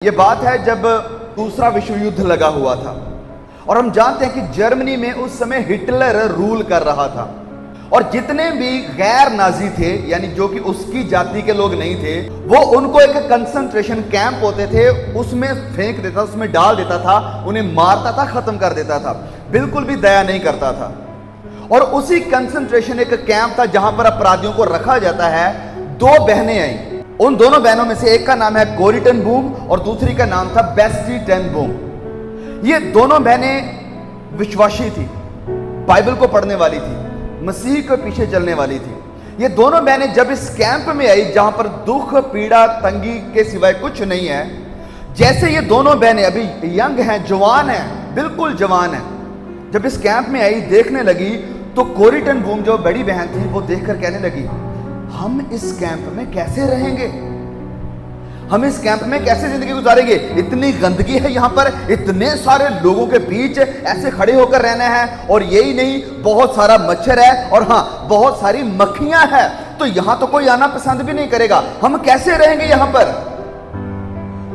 ये बात है जब दूसरा विश्व युद्ध लगा हुआ था और हम जानते हैं कि जर्मनी में उस समय हिटलर रूल कर रहा था और जितने भी गैर नाजी थे, यानी जो कि उसकी जाति के लोग नहीं थे, वो उनको एक कंसंट्रेशन कैंप होते थे उसमें फेंक देता, उसमें डाल देता था, उन्हें मारता था, खत्म कर देता था, बिल्कुल भी दया नहीं करता था। और उसी कंसंट्रेशन एक कैंप था जहां पर अपराधियों को रखा जाता है। दो बहनें आई, उन दोनों बहनों में से एक का नाम है कोरी टेन बूम और दूसरी का नाम था बेस्टी टेन बूम। ये दोनों बहनें विश्वासी थी, बाइबल को पढ़ने वाली थी, मसीह के पीछे चलने वाली थी। ये दोनों बहनें जब इस कैंप में आई जहां पर दुख, पीड़ा, तंगी के सिवाय कुछ नहीं है, जैसे ये दोनों बहनें अभी यंग हैं, जवान हैं, बिल्कुल जवान हैं, जब इस कैंप में आई, देखने लगी तो कोरी टेन बूम जो बड़ी बहन थी वो देखकर कहने लगी, हम इस कैंप में कैसे रहेंगे, हम इस कैंप में कैसे जिंदगी गुजारेंगे, इतनी गंदगी है यहां पर, इतने सारे लोगों के बीच ऐसे खड़े होकर रहना है, और यही नहीं बहुत सारा मच्छर है और हां बहुत सारी मक्खियां हैं, तो यहां तो कोई आना पसंद भी नहीं करेगा, हम कैसे रहेंगे यहां पर।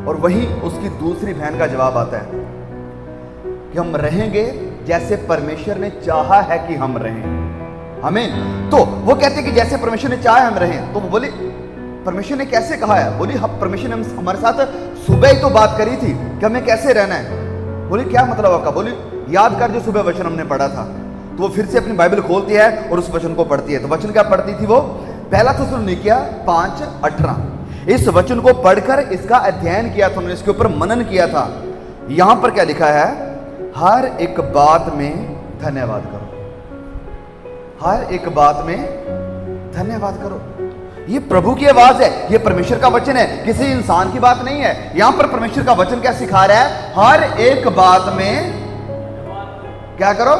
और वहीं उसकी दूसरी बहन का जवाब आता है कि हम रहेंगे जैसे परमेश्वर ने चाहा है कि हम रहें। आमीन। तो वो कहते कि जैसे परमेश्वर ने चाहा हम रहें। तो वो बोली परमेश्वर ने कैसे कहा है? बोली हम परमेश्वर ने हमारे साथ सुबह ही तो बात करी थी कि हमें कैसे रहना है। बोली क्या मतलब आपका? बोली याद कर जो सुबह वचन हमने पढ़ा था। तो वो फिर से अपनी बाइबल खोलती है और उस वचन को पढ़ती है। तो वचन क्या पढ़ती थी वो? पहला थिस्सलुनीकियों 5:18। इस वचन को पढ़कर इसका अध्ययन किया था, हमने इसके ऊपर मनन किया था। यहां पर क्या लिखा है? हर एक बात में धन्यवाद करो, हर एक बात में धन्यवाद करो। ये प्रभु की आवाज है, ये परमेश्वर का वचन है, किसी इंसान की बात नहीं है। यहां पर परमेश्वर का वचन क्या सिखा रहा है? हर एक बात में क्या करो।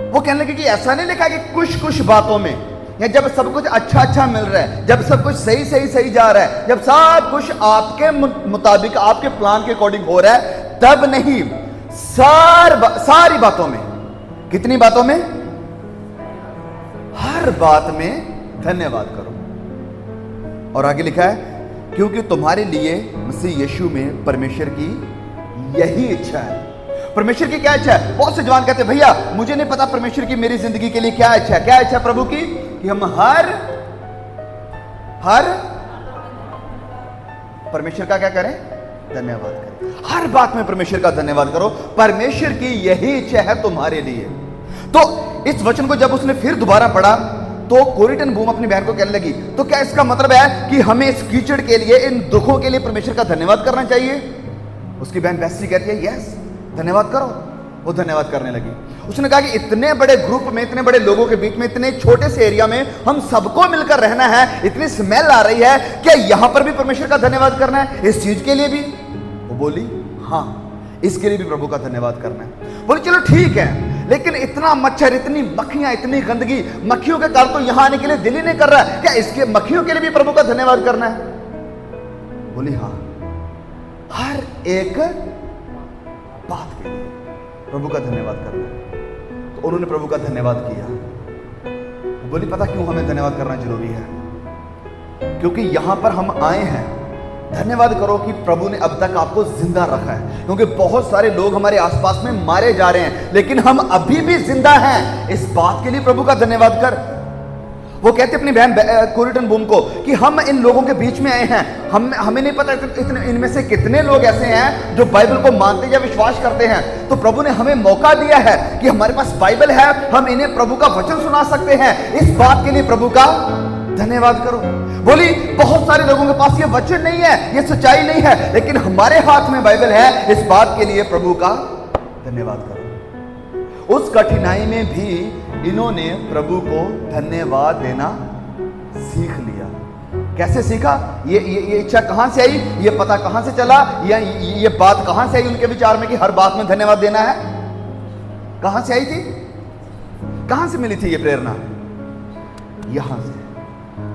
वो कहने लगे कि ऐसा नहीं लिखा कि कुछ कुछ बातों में, या जब सब कुछ अच्छा अच्छा मिल रहा है, जब सब कुछ सही सही सही जा रहा है, जब सब कुछ आपके मुताबिक, आपके प्लान के अकॉर्डिंग हो रहा है, तब नहीं, सारी बातों में। कितनी बातों में? हर बात में धन्यवाद करो। और आगे लिखा है क्योंकि तुम्हारे लिए मसीह यीशु में परमेश्वर की यही इच्छा है। परमेश्वर की क्या इच्छा है? बहुत से जवान कहते हैं भैया मुझे नहीं पता परमेश्वर की मेरी जिंदगी के लिए क्या इच्छा है। क्या इच्छा प्रभु की? कि हम हर परमेश्वर का क्या करें? धन्यवाद करें। हर बात में परमेश्वर का धन्यवाद करो। परमेश्वर की यही इच्छा है तुम्हारे लिए। तो इस वचन को जब उसने फिर दोबारा पढ़ा तो कोरी टेन बूम अपनी बहन को कहने लगी, तो क्या इसका मतलब है कि हमें इस कीचड़ के लिए, इन दुखों के लिए परमेश्वर का धन्यवाद करना चाहिए? उसकी बहन बेस्टी कहती है यस, धन्यवाद करो। वो धन्यवाद करने लगी। उसने कहा कि इतने बड़े ग्रुप में, इतने बड़े लोगों के बीच में, इतने छोटे से एरिया में हम सबको मिलकर रहना है, इतनी स्मेल आ रही है, क्या यहां पर भी परमेश्वर का धन्यवाद करना है? इस चीज के लिए भी? वो बोली हाँ, इसके लिए भी प्रभु का धन्यवाद करना है। बोली चलो ठीक है, लेकिन इतना मच्छर, इतनी मक्खियां, इतनी गंदगी, मक्खियों के कारण तो यहां आने के लिए दिल ही नहीं कर रहा है, क्या इसके मक्खियों के लिए भी प्रभु का धन्यवाद करना है? बोली हाँ, हर एक बात के लिए प्रभु का धन्यवाद करना है। तो उन्होंने प्रभु का धन्यवाद किया। बोली पता क्यों हमें धन्यवाद करना जरूरी है? क्योंकि यहां पर हम आए हैं, धन्यवाद करो कि प्रभु ने अब तक आपको जिंदा रखा है। क्योंकि बहुत सारे लोग हमारे आसपास में मारे जा रहे हैं, लेकिन हम अभी भी जिंदा हैं। इस बात के लिए प्रभु का धन्यवाद कर। वो कहते अपनी बहन कोरी टेन बूम को कि हम इन लोगों के बीच में आए हैं, हमें नहीं पता इतने इनमें से कितने लोग ऐसे हैं जो बाइबल को मानते या विश्वास करते हैं। तो प्रभु ने हमें मौका दिया है कि हमारे पास बाइबल है, हम इन्हें प्रभु का वचन सुना सकते हैं। इस बात के लिए प्रभु का धन्यवाद करो। बोली बहुत सारे लोगों के पास ये वचन नहीं है, ये सच्चाई नहीं है, लेकिन हमारे हाथ में बाइबल है। इस बात के लिए प्रभु का धन्यवाद करो। उस कठिनाई में भी इन्होंने प्रभु को धन्यवाद देना सीख लिया। कैसे सीखा? ये इच्छा कहां से आई? ये पता कहां से चला? या ये बात कहां से आई उनके विचार में कि हर बात में धन्यवाद देना है? कहां से आई थी? कहां से मिली थी ये प्रेरणा? यहां से।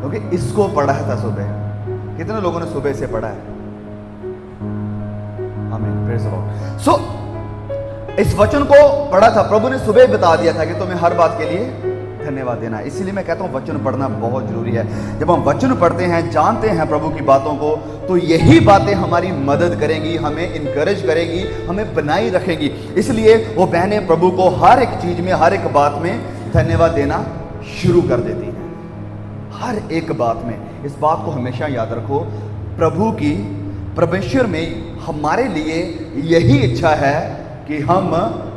क्योंकि इसको पढ़ा था सुबह। कितने लोगों ने सुबह से पढ़ा है? आमीन, प्रेज़ द लॉर्ड। सो इस वचन को पढ़ा था, प्रभु ने सुबह बता दिया था कि तुम्हें हर बात के लिए धन्यवाद देना। इसीलिए मैं कहता हूँ वचन पढ़ना बहुत जरूरी है। जब हम वचन पढ़ते हैं, जानते हैं प्रभु की बातों को, तो यही बातें हमारी मदद करेंगी, हमें इनकरेज करेगी, हमें बनाई रखेंगी। इसलिए वो बहनें प्रभु को हर एक चीज में, हर एक बात में धन्यवाद देना शुरू कर देती हैं, हर एक बात में। इस बात को हमेशा याद रखो, प्रभु की, परमेश्वर में हमारे लिए यही इच्छा है कि हम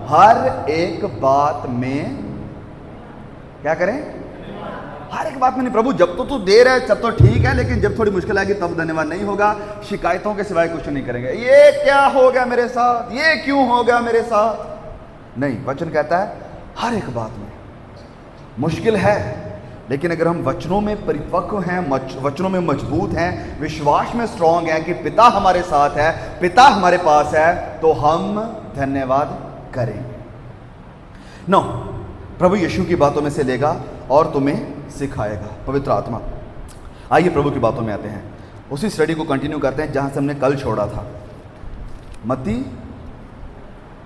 हर एक बात में क्या करें? हर एक बात में नहीं। प्रभु जब तो तू दे रहा है तब तो ठीक है, लेकिन जब थोड़ी मुश्किल आएगी तब धन्यवाद नहीं होगा। शिकायतों के सिवाय कुछ नहीं करेंगे। ये क्या हो गया मेरे साथ, ये क्यों हो गया मेरे साथ? नहीं, वचन कहता है हर एक बात में। मुश्किल है, लेकिन अगर हम वचनों में परिपक्व हैं, वचनों में मजबूत हैं, विश्वास में स्ट्रांग हैं कि पिता हमारे साथ है, पिता हमारे पास है, तो हम धन्यवाद करेंगे। नो, प्रभु यीशु की बातों में से लेगा और तुम्हें सिखाएगा पवित्र आत्मा। आइए प्रभु की बातों में आते हैं, उसी स्टडी को कंटिन्यू करते हैं जहां से हमने कल छोड़ा था। मत्ती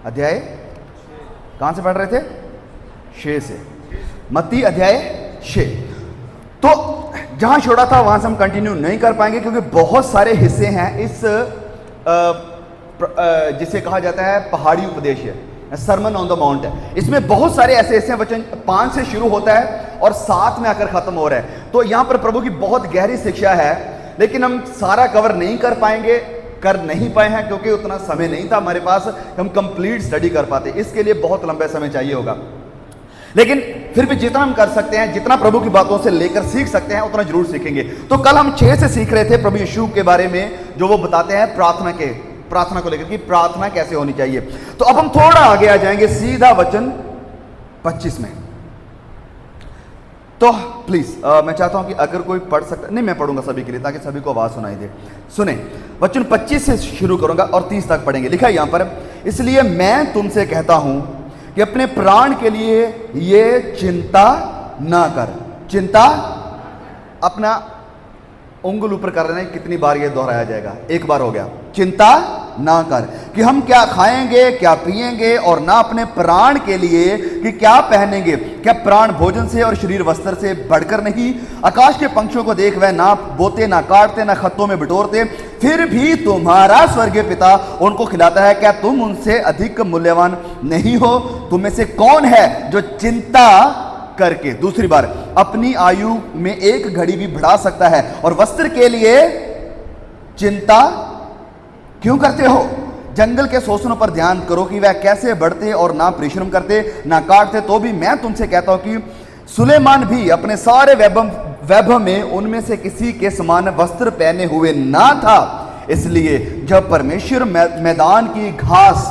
अध्याय कहां से पढ़ रहे थे? 6 से। मत्ती अध्याय 6। तो जहां छोड़ा था वहां से हम कंटिन्यू नहीं कर पाएंगे, क्योंकि बहुत सारे हिस्से हैं इस जिसे कहा जाता है पहाड़ी उपदेश है, सरमन ऑन द माउंट है। इसमें बहुत सारे ऐसे ऐसे वचन 5 से शुरू होता है और 7 में आकर खत्म हो रहा है। तो यहां पर प्रभु की बहुत गहरी शिक्षा है, लेकिन हम सारा कवर नहीं कर पाएंगे, कर नहीं पाए हैं, क्योंकि उतना समय नहीं था हमारे पास, हम कंप्लीट स्टडी कर पाते। इसके लिए बहुत लंबा समय चाहिए होगा, लेकिन फिर भी जितना हम कर सकते हैं, जितना प्रभु की बातों से लेकर सीख सकते हैं, उतना जरूर सीखेंगे। तो कल हम 6 से सीख रहे थे प्रभु यीशु के बारे में, जो वो बताते हैं प्रार्थना को लेकर कि प्रार्थना कैसे होनी चाहिए। तो अब हम थोड़ा आगे आ जाएंगे, सीधा वचन 25 में। तो प्लीज मैं चाहता हूं कि अगर कोई पढ़ सकता, नहीं मैं पढ़ूंगा सभी के लिए ताकि सभी को आवाज सुनाई दे। सुने, वचन 25 से शुरू करूंगा और 30 तक पढ़ेंगे। लिखा है यहां पर, इसलिए मैं तुमसे कहता हूं कि अपने प्राण के लिए ये चिंता ना कर। चिंता, अपना उंगल ऊपर कर रहे हैं, कितनी बार ये दोहराया जाएगा? एक बार हो गया। चिंता ना कर कि हम क्या खाएंगे, क्या पिएंगे, और ना अपने प्राण के लिए कि क्या पहनेंगे। क्या प्राण भोजन से और शरीर वस्त्र से बढ़कर नहीं? आकाश के पंछियों को देख, वह ना बोते, ना काटते, ना खत्तों में बिटोरते, फिर भी तुम्हारा स्वर्गीय पिता उनको खिलाता है। क्या तुम उनसे अधिक मूल्यवान नहीं हो? तुम में से कौन है जो चिंता करके, दूसरी बार, अपनी आयु में एक घड़ी भी बढ़ा सकता है? और वस्त्र के लिए चिंता क्यों करते हो? जंगल के शोषणों पर ध्यान करो कि वह कैसे बढ़ते और ना परिश्रम करते, ना काटते। तो भी मैं तुमसे कहता हूं कि सुलेमान भी अपने सारे वैभव में उनमें से किसी के समान वस्त्र पहने हुए ना था। इसलिए जब परमेश्वर मैदान की घास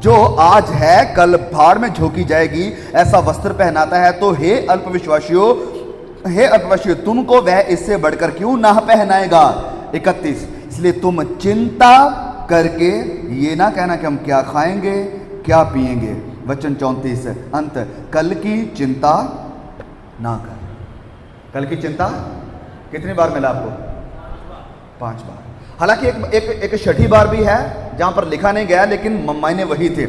जो आज है कल भाड़ में झोंकी जाएगी ऐसा वस्त्र पहनाता है, तो हे अल्पविश्वासियों, तुमको वह इससे बढ़कर क्यों ना पहनाएगा? 31, इसलिए तुम चिंता करके ये ना कहना कि हम क्या खाएंगे, क्या पिएंगे। वचन 34 अंत, कल की चिंता ना कर। कल की चिंता कितनी बार मिला आपको? 5 बार। हालांकि एक छठी बार भी है जहां पर लिखा नहीं गया, लेकिन मायने वही थे।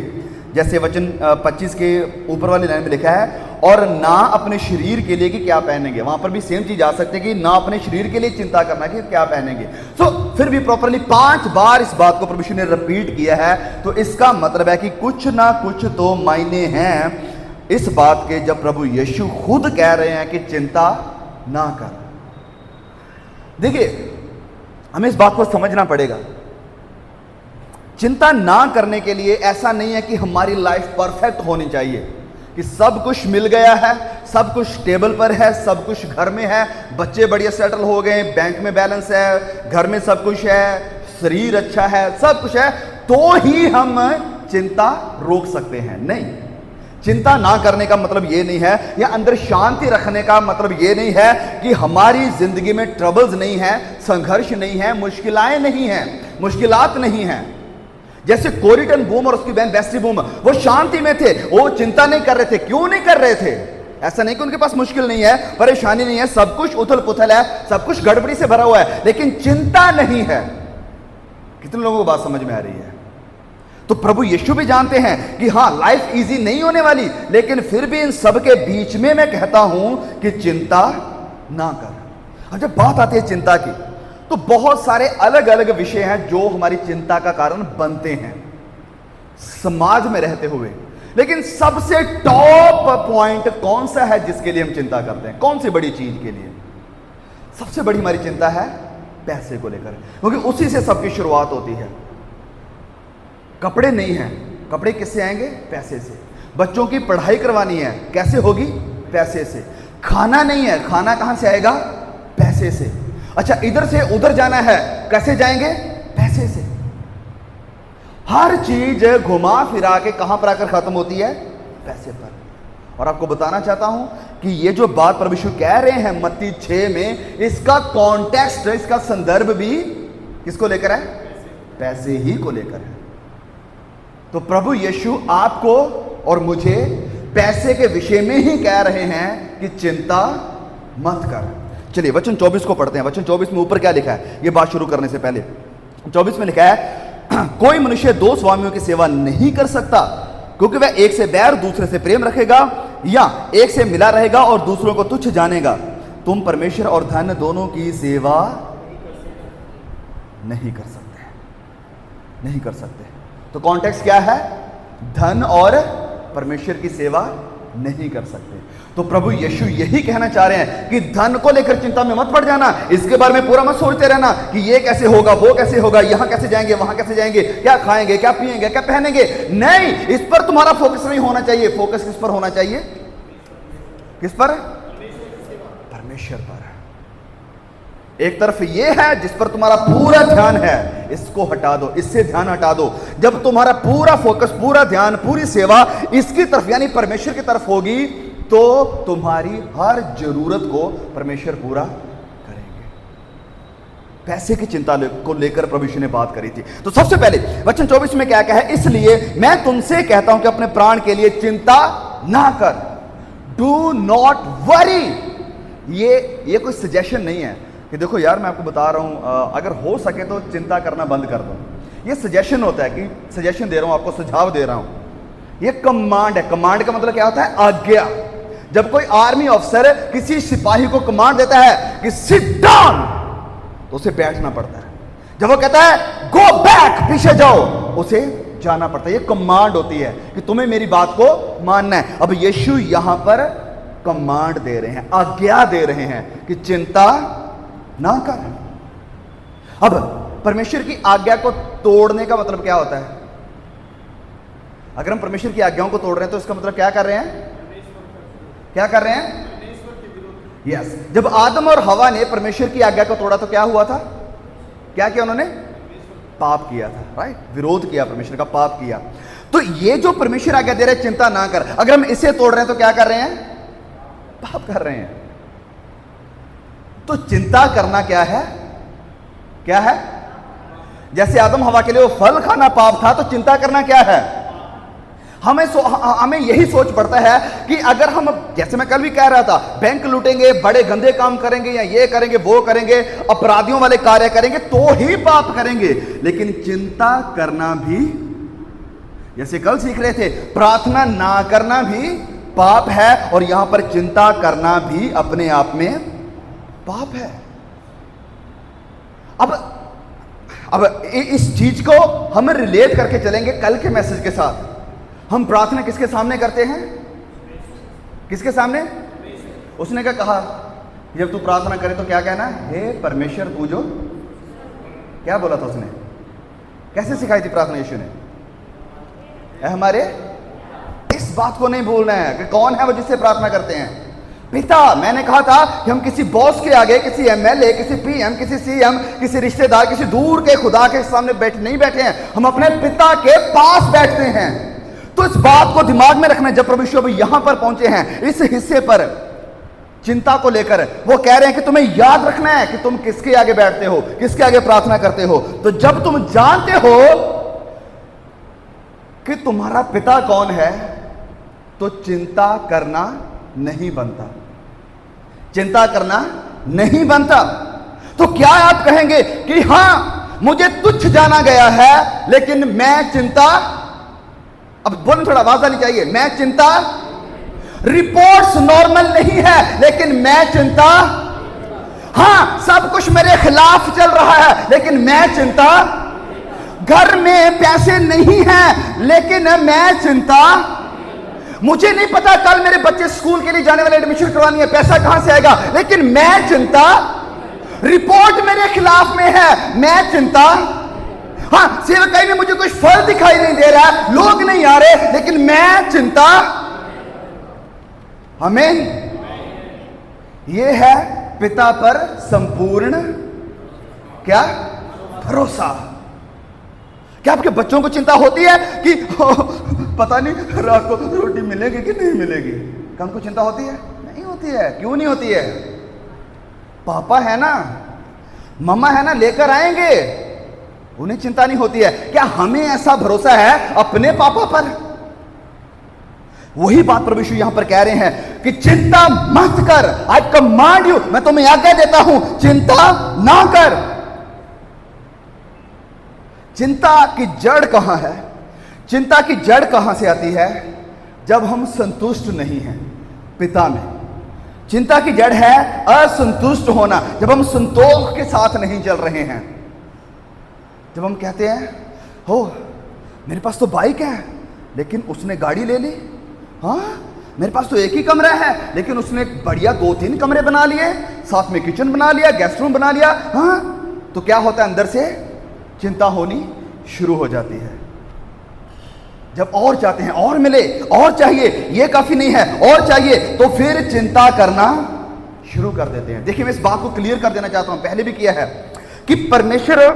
जैसे वचन 25 के ऊपर वाली लाइन में लिखा है, और ना अपने शरीर के लिए कि क्या पहनेंगे। वहां पर भी सेम चीज आ सकती है कि ना अपने शरीर के लिए चिंता करना कि क्या पहनेंगे। तो फिर भी प्रॉपरली 5 बार इस बात को प्रभु ने रिपीट किया है, तो इसका मतलब है कि कुछ ना कुछ तो मायने हैं इस बात के, जब प्रभु यीशु खुद कह रहे हैं कि चिंता ना कर। देखिए, हमें इस बात को समझना पड़ेगा। चिंता ना करने के लिए ऐसा नहीं है कि हमारी लाइफ परफेक्ट होनी चाहिए, कि सब कुछ मिल गया है, सब कुछ टेबल पर है, सब कुछ घर में है, बच्चे बढ़िया सेटल हो गए, बैंक में बैलेंस है, घर में सब कुछ है, शरीर अच्छा है, सब कुछ है, तो ही हम चिंता रोक सकते हैं। नहीं, चिंता ना करने का मतलब ये नहीं है, या अंदर शांति रखने का मतलब ये नहीं है कि हमारी जिंदगी में ट्रबल्स नहीं है, संघर्ष नहीं है, मुश्किलाएं नहीं है, मुश्किलात नहीं है। जैसे कोरिटन बूम और उसकी बहन बेस्टी बूम, वो शांति में थे, वो चिंता नहीं कर रहे थे। क्यों नहीं कर रहे थे? ऐसा नहीं कि उनके पास मुश्किल नहीं है, परेशानी नहीं है, सब कुछ उथल पुथल है, सब कुछ गड़बड़ी से भरा हुआ है, लेकिन चिंता नहीं है। कितने लोगों को बात समझ में आ रही है? तो प्रभु यीशु भी जानते हैं कि हां लाइफ इजी नहीं होने वाली, लेकिन फिर भी इन सब के बीच में मैं कहता हूं कि चिंता ना कर। अब जब बात आती है चिंता की, तो बहुत सारे अलग अलग विषय हैं जो हमारी चिंता का कारण बनते हैं समाज में रहते हुए, लेकिन सबसे टॉप पॉइंट कौन सा है जिसके लिए हम चिंता करते हैं? कौन सी बड़ी चीज के लिए? सबसे बड़ी हमारी चिंता है पैसे को लेकर, क्योंकि उसी से सबकी शुरुआत होती है। कपड़े नहीं हैं, कपड़े किससे आएंगे? पैसे से। बच्चों की पढ़ाई करवानी है, कैसे होगी? पैसे से। खाना नहीं है, खाना कहां से आएगा? पैसे से। अच्छा, इधर से उधर जाना है, कैसे जाएंगे? पैसे से। हर चीज घुमा फिरा के कहां पर आकर खत्म होती है? पैसे पर। और आपको बताना चाहता हूं कि ये जो बात प्रभु यीशु कह रहे हैं मत्ती 6 में, इसका कॉन्टेक्स्ट, इसका संदर्भ भी किसको लेकर है? पैसे ही को लेकर है। तो प्रभु यीशु आपको और मुझे पैसे के विषय में ही कह रहे हैं कि चिंता मत कर। चलिए वचन 24 को पढ़ते हैं। वचन 24 में ऊपर क्या लिखा है, ये बात शुरू करने से पहले 24 में लिखा है, कोई मनुष्य दो स्वामियों की सेवा नहीं कर सकता, क्योंकि वह एक से बैर दूसरे से प्रेम रखेगा, या एक से मिला रहेगा और दूसरों को तुच्छ जानेगा। तुम परमेश्वर और धन दोनों की सेवा नहीं कर सकते, नहीं कर सकते। तो कॉन्टेक्स्ट क्या है? धन और परमेश्वर की सेवा नहीं कर सकते। तो प्रभु यीशु यही कहना चाह रहे हैं कि धन को लेकर चिंता में मत पड़ जाना, इसके बारे में पूरा मत सोचते रहना कि ये कैसे होगा, वो कैसे होगा, यहां कैसे जाएंगे, वहां कैसे जाएंगे, क्या खाएंगे, क्या पिएंगे, क्या पहनेंगे। नहीं, इस पर तुम्हारा फोकस नहीं होना चाहिए। फोकस किस पर होना चाहिए? किस पर? परमेश्वर पर। एक तरफ ये है जिस पर तुम्हारा पूरा ध्यान है, इसको हटा दो, इससे ध्यान हटा दो। जब तुम्हारा पूरा फोकस, पूरा ध्यान, पूरी सेवा इसकी तरफ यानी परमेश्वर की तरफ होगी, तो तुम्हारी हर जरूरत को परमेश्वर पूरा करेंगे। पैसे की चिंता को लेकर प्रभु यीशु ने बात करी थी। तो सबसे पहले वचन 24 में क्या कहा है? इसलिए मैं तुमसे कहता हूं कि अपने प्राण के लिए चिंता ना कर। Do not worry. ये कोई सजेशन नहीं है कि देखो यार मैं आपको बता रहा हूं अगर हो सके तो चिंता करना बंद कर दो। ये सजेशन होता है कि सजेशन दे रहा हूं, आपको सुझाव दे रहा हूं। ये कमांड है। कमांड का मतलब क्या होता है? आज्ञा। जब कोई आर्मी ऑफिसर किसी सिपाही को कमांड देता है कि सिट डाउन, तो उसे बैठना पड़ता है। जब वो कहता है गो बैक, पीछे जाओ, उसे जाना पड़ता है। ये कमांड होती है कि तुम्हें मेरी बात को मानना है। अब यीशु यहां पर कमांड दे रहे हैं, आज्ञा दे रहे हैं कि चिंता ना कर। अब परमेश्वर की आज्ञा को तोड़ने का मतलब क्या होता है? अगर हम परमेश्वर की आज्ञाओं को तोड़ रहे हैं तो इसका मतलब क्या कर रहे हैं? क्या कर रहे हैं? यस। जब आदम और हवा ने परमेश्वर की आज्ञा को तोड़ा तो क्या हुआ था? क्या किया उन्होंने? पाप किया था, राइट? विरोध किया, परमेश्वर का पाप किया। तो ये जो परमेश्वर आज्ञा दे रहे हैं चिंता ना कर, अगर हम इसे तोड़ रहे हैं तो क्या कर रहे हैं? पाप कर रहे हैं। तो चिंता करना क्या है? क्या है? जैसे आदम हवा के लिए वो फल खाना पाप था, तो चिंता करना क्या है? हमें यही सोच पड़ता है कि अगर हम, जैसे मैं कल भी कह रहा था, बैंक लूटेंगे, बड़े गंदे काम करेंगे, या ये करेंगे, वो करेंगे, अपराधियों वाले कार्य करेंगे तो ही पाप करेंगे। लेकिन चिंता करना भी, जैसे कल सीख रहे थे, प्रार्थना ना करना भी पाप है, और यहां पर चिंता करना भी अपने आप में पाप है। अब इस चीज को हम रिलेट करके चलेंगे कल के मैसेज के साथ। हम प्रार्थना किसके सामने करते हैं? किसके सामने? उसने क्या कहा? जब तू प्रार्थना करे तो क्या कहना? हे परमेश्वर, तू जो, क्या बोला था उसने? कैसे सिखाई थी प्रार्थना यीशु ने? हमारे, इस बात को नहीं भूलना है कि कौन है वो जिससे प्रार्थना करते हैं? पिता। मैंने कहा था कि हम किसी बॉस के आगे, किसी एमएलए, किसी पीएम, किसी सीएम, किसी रिश्तेदार, किसी दूर के खुदा के सामने नहीं बैठे हैं, हम अपने पिता के पास बैठते हैं। तो इस बात को दिमाग में रखना। जब प्रभु यीशु अभी यहां पर पहुंचे हैं इस हिस्से पर चिंता को लेकर, वो कह रहे हैं कि तुम्हें याद रखना है कि तुम किसके आगे बैठते हो, किसके आगे प्रार्थना करते हो। तो जब तुम जानते हो कि तुम्हारा पिता कौन है, तो चिंता करना नहीं बनता। चिंता करना नहीं बनता। तो क्या आप कहेंगे कि हां मुझे तुच्छ जाना गया है, लेकिन मैं चिंता अब बोल थोड़ा आवाज आनी चाहिए, मैं चिंता, रिपोर्ट्स नॉर्मल नहीं है लेकिन मैं चिंता, हां सब कुछ मेरे खिलाफ चल रहा है लेकिन मैं चिंता, घर में पैसे नहीं हैं लेकिन मैं चिंता, मुझे नहीं पता कल मेरे बच्चे स्कूल के लिए जाने वाले एडमिशन करवानी है, पैसा कहां से आएगा, लेकिन मैं चिंता, रिपोर्ट मेरे खिलाफ में है, मैं चिंता, हां सेवकाई में मुझे कुछ फल दिखाई नहीं दे रहा है, लोग नहीं आ रहे लेकिन मैं चिंता। आमीन। यह है पिता पर संपूर्ण क्या भरोसा। क्या आपके बच्चों को चिंता होती है कि पता नहीं रात को रोटी मिलेगी कि नहीं मिलेगी? क्या उनको चिंता होती है? नहीं होती है। क्यों नहीं होती है? पापा है ना, मम्मा है ना, लेकर आएंगे, उन्हें चिंता नहीं होती है। क्या हमें ऐसा भरोसा है अपने पापा पर? वही बात प्रभु यीशु यहां पर कह रहे हैं कि चिंता मत कर, आई कमांड यू, मैं तुम्हें आज्ञा देता हूं, चिंता ना कर। चिंता की जड़ कहां है? चिंता की जड़ कहां से आती है? जब हम संतुष्ट नहीं हैं पिता में। चिंता की जड़ है असंतुष्ट होना, जब हम संतोष के साथ नहीं चल रहे हैं। जब हम कहते हैं हो मेरे पास तो बाइक है लेकिन उसने गाड़ी ले ली, हाँ मेरे पास तो एक ही कमरा है लेकिन उसने बढ़िया 2-3 कमरे बना लिए, साथ में किचन बना लिया, गेस्ट रूम बना लिया, हाँ तो क्या होता है, अंदर से चिंता होनी शुरू हो जाती है। जब और चाहते हैं, और मिले, और चाहिए, ये काफी नहीं है, और चाहिए, तो फिर चिंता करना शुरू कर देते हैं। देखिए मैं इस बात को क्लियर कर देना चाहता हूं, पहले भी किया है कि परमेश्वर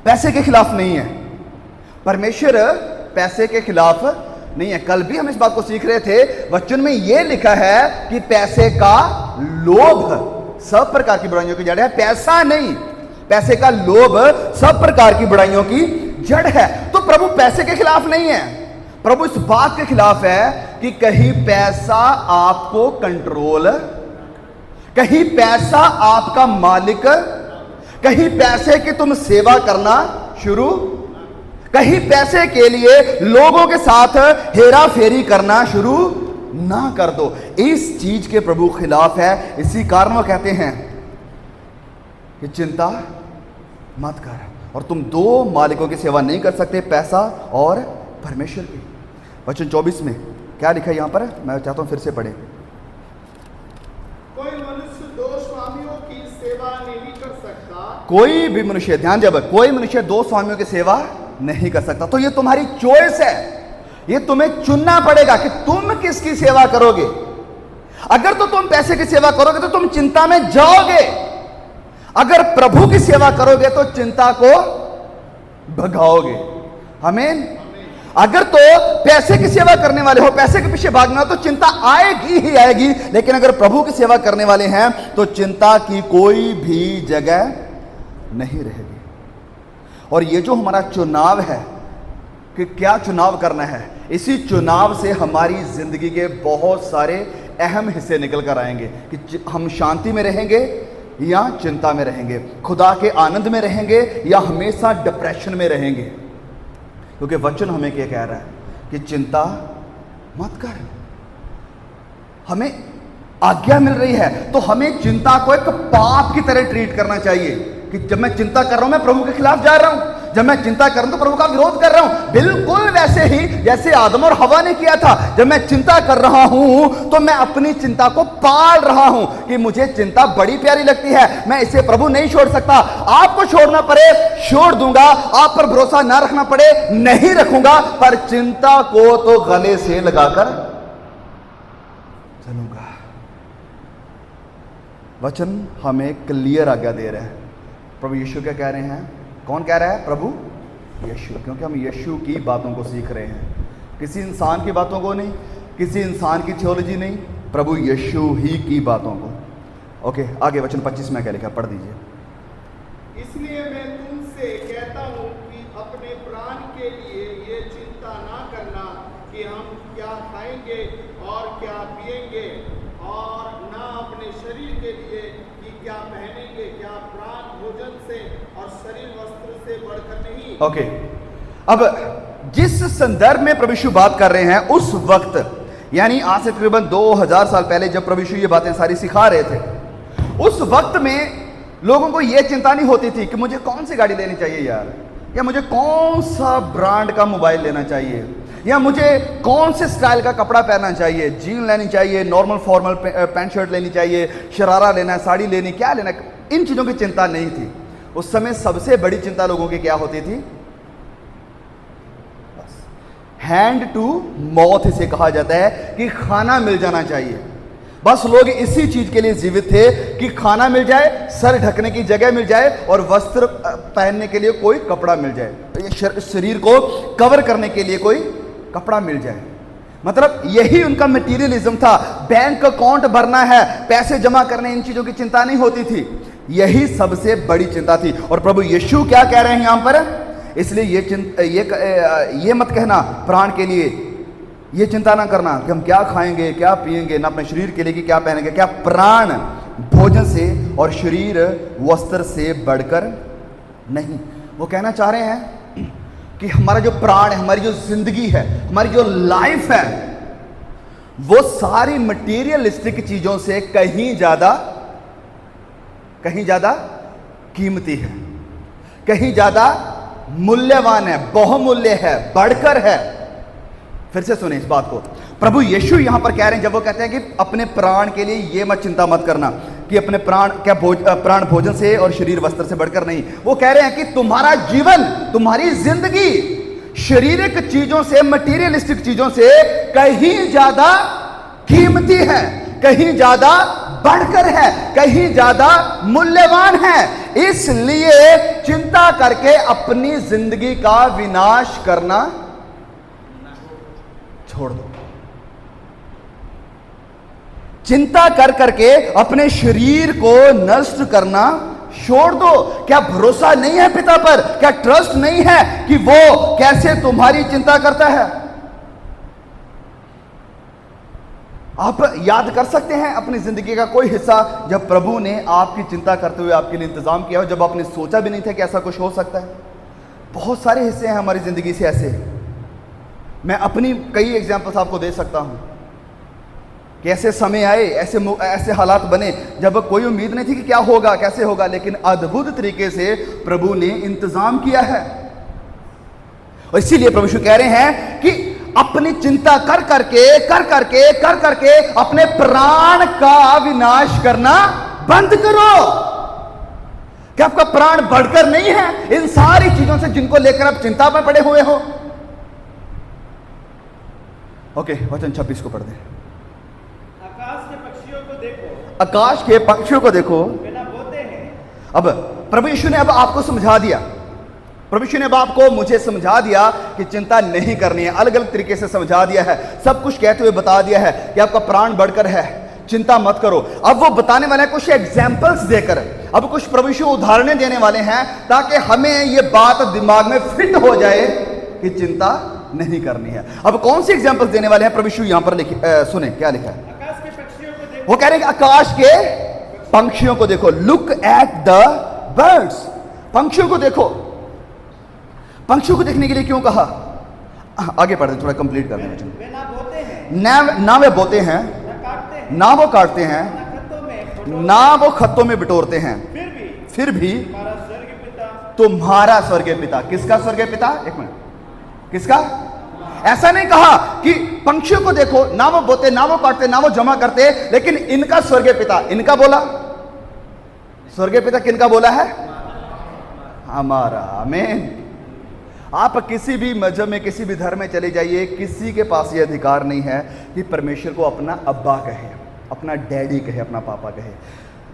पैसे के खिलाफ नहीं है। परमेश्वर पैसे के खिलाफ नहीं है। कल भी हम इस बात को सीख रहे थे, वचन में यह लिखा है कि पैसे का लोभ सब प्रकार की बुराइयों की जड़ है। पैसा नहीं, पैसे का लोभ सब प्रकार की बुराइयों की जड़ है। तो प्रभु पैसे के खिलाफ नहीं है, प्रभु इस बात के खिलाफ है कि कहीं पैसा आपको कंट्रोल, कहीं पैसा आपका मालिक, कहीं पैसे की तुम सेवा करना शुरू, कहीं पैसे के लिए लोगों के साथ हेरा फेरी करना शुरू ना कर दो। इस चीज के प्रभु खिलाफ है। इसी कारण वो कहते हैं कि चिंता मत कर। और तुम 2 मालिकों की सेवा नहीं कर सकते, पैसा और परमेश्वर की। वचन 24 में क्या लिखा है यहां पर, मैं चाहता हूं फिर से पढ़े। कोई मनुष्य 2 स्वामियों की सेवा नहीं कर सकता। कोई भी मनुष्य, ध्यान जब, कोई मनुष्य 2 स्वामियों की सेवा नहीं कर सकता। तो ये तुम्हारी चॉइस है, ये तुम्हें चुनना पड़ेगा कि तुम किसकी सेवा करोगे। अगर तो तुम पैसे की सेवा करोगे तो तुम चिंता में जाओगे, अगर प्रभु की सेवा करोगे तो चिंता को भगाओगे। आमीन। अगर तो पैसे की सेवा करने वाले हो, पैसे के पीछे भागना हो, तो चिंता आएगी ही आएगी, लेकिन अगर प्रभु की सेवा करने वाले हैं तो चिंता की कोई भी जगह नहीं रहेगी। और ये जो हमारा चुनाव है कि क्या चुनाव करना है, इसी चुनाव से हमारी जिंदगी के बहुत सारे अहम हिस्से निकल कर आएंगे कि हम शांति में रहेंगे या चिंता में रहेंगे, खुदा के आनंद में रहेंगे या हमेशा डिप्रेशन में रहेंगे। क्योंकि वचन हमें क्या कह रहा है कि चिंता मत कर। हमें आज्ञा मिल रही है तो हमें चिंता को एक पाप की तरह ट्रीट करना चाहिए कि जब मैं चिंता कर रहा हूं मैं प्रभु के खिलाफ जा रहा हूं, जब मैं चिंता कर रहा हूं तो प्रभु का विरोध कर रहा हूं। बिल्कुल वैसे ही जैसे आदम और हवा ने किया था। जब मैं चिंता कर रहा हूं तो मैं अपनी चिंता को पाल रहा हूं कि मुझे चिंता बड़ी प्यारी लगती है, मैं इसे प्रभु नहीं छोड़ सकता। आपको छोड़ना पड़े छोड़ दूंगा, आप पर भरोसा ना रखना पड़े नहीं रखूंगा, पर चिंता को तो गले से लगाकर चलूंगा। वचन हमें क्लियर आज्ञा दे रहे हैं। प्रभु यीशु क्या कह रहे हैं? कौन कह रहा है? प्रभु यीशु। क्योंकि हम यीशु की बातों को सीख रहे हैं, किसी इंसान की बातों को नहीं, किसी इंसान की थियोलॉजी नहीं, प्रभु यीशु ही की बातों को। ओके, आगे वचन 25 में क्या लिखा, पढ़ दीजिए। इसलिए मैं तुमसे कहता हूं कि अपने प्राण के लिए ये चिंता ना करना कि हम क्या खाएंगे और क्या पिएंगे, और ना अपने शरीर के लिए कि क्या पहनेंगे। क्या प्राण भोजन से और शरीर वस्त्र से बढ़कर नहीं। ओके, अब जिस संदर्भ में प्रभु यीशु बात कर रहे हैं उस वक्त, यानी आज से तकरीबन 2000 साल पहले जब प्रभु यीशु ये बातें सारी सिखा रहे थे, उस वक्त में लोगों को यह चिंता नहीं होती थी कि मुझे कौन सी गाड़ी लेनी चाहिए यार, या मुझे कौन सा ब्रांड का मोबाइल लेना चाहिए, या मुझे कौन से स्टाइल का कपड़ा पहनना चाहिए, जीन लेनी चाहिए, नॉर्मल फॉर्मल पैंट शर्ट लेनी चाहिए, शरारा लेना है, साड़ी लेनी, क्या लेना, इन चीज़ों की चिंता नहीं थी। उस समय सबसे बड़ी चिंता लोगों की क्या होती थी? बस हैंड टू माउथ इसे कहा जाता है कि खाना मिल जाना चाहिए। बस लोग इसी चीज के लिए जीवित थे कि खाना मिल जाए, सर ढकने की जगह मिल जाए और वस्त्र पहनने के लिए कोई कपड़ा मिल जाए, शरीर को कवर करने के लिए कोई कपड़ा मिल जाए। मतलब यही उनका मटेरियलिज्म था। बैंक अकाउंट भरना है, पैसे जमा करने, इन चीजों की चिंता नहीं होती थी। यही सबसे बड़ी चिंता थी। और प्रभु यीशु क्या कह रहे हैं यहां पर? इसलिए ये मत कहना प्राण के लिए, ये चिंता ना करना कि हम क्या खाएंगे, क्या पिएंगे, ना अपने शरीर के लिए कि क्या पहनेंगे। क्या प्राण भोजन से और शरीर वस्त्र से बढ़कर नहीं। वो कहना चाह रहे हैं कि हमारा जो प्राण है, हमारी जो जिंदगी है, हमारी जो लाइफ है, वो सारी मटेरियलिस्टिक चीजों से कहीं ज्यादा कीमती है, कहीं ज्यादा मूल्यवान है, बहुमूल्य है, बढ़कर है। फिर से सुने इस बात को। प्रभु यीशु यहां पर कह रहे हैं, जब वो कहते हैं कि अपने प्राण के लिए ये मत चिंता मत करना कि अपने प्राण प्राण भोजन से और शरीर वस्त्र से बढ़कर नहीं। वो कह रहे हैं कि तुम्हारा जीवन, तुम्हारी जिंदगी शारीरिक चीजों से, मटेरियलिस्टिक चीजों से कहीं ज्यादा कीमती है, कहीं ज्यादा बढ़कर है, कहीं ज्यादा मूल्यवान है। इसलिए चिंता करके अपनी जिंदगी का विनाश करना छोड़ दो। चिंता कर करके अपने शरीर को नष्ट करना छोड़ दो। क्या भरोसा नहीं है पिता पर? क्या ट्रस्ट नहीं है कि वो कैसे तुम्हारी चिंता करता है? आप याद कर सकते हैं अपनी जिंदगी का कोई हिस्सा जब प्रभु ने आपकी चिंता करते हुए आपके लिए इंतजाम किया हो, जब आपने सोचा भी नहीं था कि ऐसा कुछ हो सकता है? बहुत सारे हिस्से हैं हमारी जिंदगी से ऐसे। मैं अपनी कई एग्जाम्पल्स आपको दे सकता हूं कि ऐसे समय आए, ऐसे हालात बने जब कोई उम्मीद नहीं थी कि क्या होगा, कैसे होगा, लेकिन अद्भुत तरीके से प्रभु ने इंतजाम किया है। और इसीलिए प्रभु यीशु कह रहे हैं कि अपनी चिंता कर करके अपने प्राण का विनाश करना बंद करो। क्या आपका प्राण बढ़कर नहीं है इन सारी चीजों से जिनको लेकर आप चिंता में पड़े हुए हो? ओके, वचन 26 को पढ़ दें। आकाश के पक्षियों को देखो, आकाश के पक्षियों को देखो, बिना बोते हैं। अब प्रभु यीशु ने अब आपको समझा दिया, प्रभु यीशु ने अब आपको, मुझे समझा दिया कि चिंता नहीं करनी है। अलग अलग तरीके से समझा दिया है, सब कुछ कहते हुए बता दिया है कि आपका प्राण बढ़कर है, चिंता मत करो। अब वो बताने वाले हैं कुछ एग्जाम्पल्स देकर, अब कुछ प्रभु यीशु उदाहरणें देने वाले हैं ताकि हमें ये बात दिमाग में फिट हो जाए कि चिंता नहीं करनी है। अब कौन सी एग्जाम्पल्स देने वाले हैं प्रभु यीशु यहां पर सुने क्या लिखा है। आकाश के पक्षियों को देखो, वो कह रहे हैं कि आकाश के पंक्षियों को देखो। लुक एट द बर्ड्स, पंक्षियों को देखो। पंक्षियों को देखने के लिए क्यों कहा? आगे पढ़ते, थोड़ा कंप्लीट कर दें। वे ना बोते हैं, ना वे बोते हैं, ना काटते हैं, ना वो काटते हैं, ना खत्तों में, ना वो खत्तों में बिटोरते हैं, फिर भी हमारा स्वर्गीय पिता, तुम्हारा स्वर्गीय पिता। किसका स्वर्गीय पिता? एक मिनट, किसका? ऐसा नहीं कहा कि पंक्षियों को देखो, ना वो बोते, ना वो काटते, ना वो जमा करते, लेकिन इनका स्वर्गीय पिता। इनका बोला, स्वर्गीय पिता किनका बोला है? हमारा। आमीन। आप किसी भी मजहब में, किसी भी धर्म में चले जाइए, किसी के पास ये अधिकार नहीं है कि परमेश्वर को अपना अब्बा कहे, अपना डैडी कहे, अपना पापा कहे।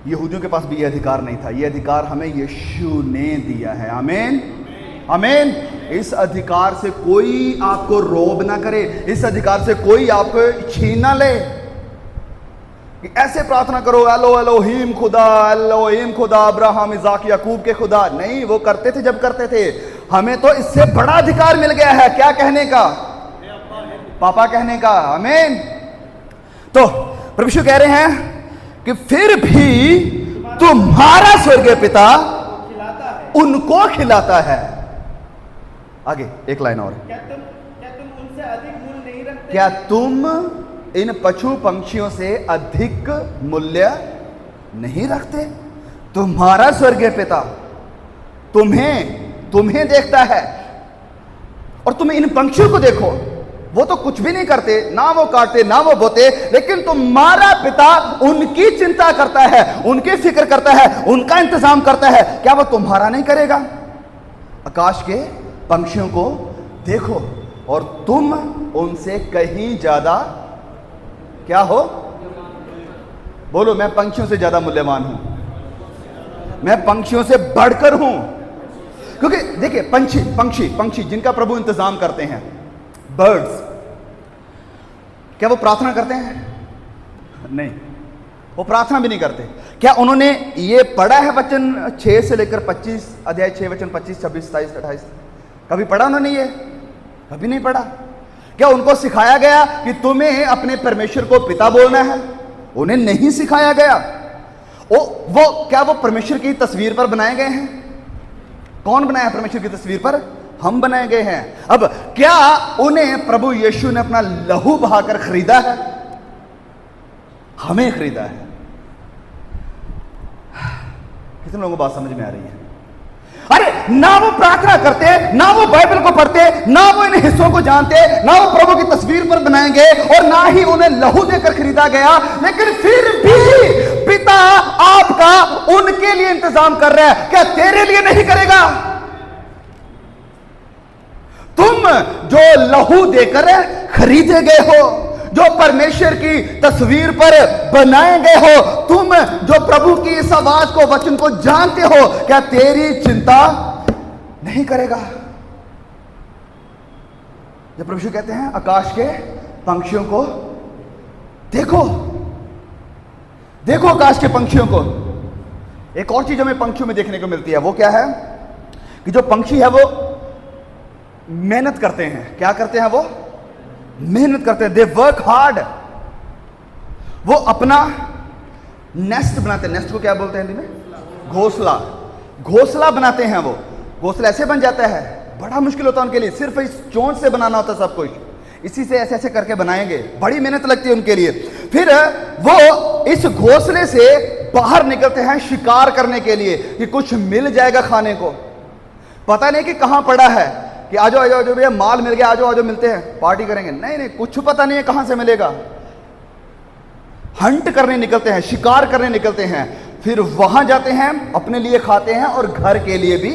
यहूदियों के पास भी ये अधिकार नहीं था। ये अधिकार हमें यीशु ने दिया है। आमीन, आमीन। इस अधिकार से कोई आपको रोब ना करे, इस अधिकार से कोई आपको छीन ना ले कि ऐसे प्रार्थना करो, एलो एलोहीम खुदा, एलोहीम खुदा, अब्राहम, इज़ाक, याकूब के खुदा। नहीं, वो करते थे जब करते थे। हमें तो इससे बड़ा अधिकार मिल गया है, क्या कहने का? पापा कहने का। आमीन। तो प्रभु यीशु कह रहे हैं कि फिर भी तुम्हारा स्वर्गीय पिता खिलाता है, उनको खिलाता है। आगे एक लाइन और, क्या तुम उनसे अधिक मूल्य नहीं रखते? क्या तुम इन पशु पंक्षियों से अधिक मूल्य नहीं रखते? तुम्हारा स्वर्गीय पिता तुम्हें देखता है, और तुम इन पंक्षियों को देखो, वो तो कुछ भी नहीं करते, ना वो काटते ना वो बोते, लेकिन तुम्हारा पिता उनकी चिंता करता है, उनकी फिक्र करता है, उनका इंतजाम करता है। क्या वो तुम्हारा नहीं करेगा? आकाश के पंक्षियों को देखो और तुम उनसे कहीं ज्यादा क्या हो? बोलो, मैं पंक्षियों से ज्यादा मूल्यवान हूं, मैं पंक्षियों से बढ़कर हूं। क्योंकि देखिए, पंक्षी जिनका प्रभु इंतजाम करते हैं, बर्ड्स, क्या वो प्रार्थना करते हैं? नहीं, वो प्रार्थना भी नहीं करते। क्या उन्होंने ये पढ़ा है वचन 6 से लेकर 25, अध्याय 6 वचन 25, 26, 27, 28? कभी पढ़ा उन्होंने? ये कभी नहीं पढ़ा। क्या उनको सिखाया गया कि तुम्हें अपने परमेश्वर को पिता बोलना है? उन्हें नहीं सिखाया गया। क्या वो परमेश्वर की तस्वीर पर बनाए गए हैं? कौन बनाया है परमेश्वर की तस्वीर पर? हम बनाए गए हैं। अब क्या उन्हें प्रभु यीशु ने अपना लहू बहाकर खरीदा है? हमें खरीदा है। कितने लोगों को बात समझ में आ रही है? अरे ना वो प्रार्थना करते, ना वो बाइबल को पढ़ते, ना वो इन हिस्सों को जानते, ना वो प्रभु की तस्वीर पर बनाएंगे, और ना ही उन्हें लहू देकर खरीदा गया, लेकिन फिर भी पिता आपका उनके लिए इंतजाम कर रहा है। क्या तेरे लिए नहीं करेगा? तुम जो लहू देकर खरीदे गए हो, जो परमेश्वर की तस्वीर पर बनाए गए हो, तुम जो प्रभु की इस आवाज को, वचन को जानते हो, क्या तेरी चिंता नहीं करेगा? जब प्रभु यीशु कहते हैं आकाश के पंक्षियों को देखो, देखो आकाश के पंक्षियों को। एक और चीज हमें पंक्षियों में देखने को मिलती है, वो क्या है कि जो पंक्षी है वो मेहनत करते हैं। क्या करते हैं? वो मेहनत करते हैं। They work hard. वो अपना नेस्ट बनाते हैं। नेस्ट को क्या बोलते हैं हिंदी में? घोंसला। घोंसला बनाते हैं। वो घोंसला ऐसे बन जाता है, बड़ा मुश्किल होता है उनके लिए, सिर्फ इस चोंच से बनाना होता है सब कुछ, इसी से ऐसे ऐसे करके बनाएंगे, बड़ी मेहनत लगती है उनके लिए। फिर वो इस घोंसले से बाहर निकलते हैं शिकार करने के लिए कि कुछ मिल जाएगा खाने को। पता नहीं कि कहां पड़ा है, कि आजो आजो आजो भैया माल मिल गया, आजो आजो मिलते हैं, पार्टी करेंगे। नहीं नहीं, कुछ पता नहीं है कहां से मिलेगा। हंट करने निकलते हैं, शिकार करने निकलते हैं, फिर वहां जाते हैं, अपने लिए खाते हैं और घर के लिए भी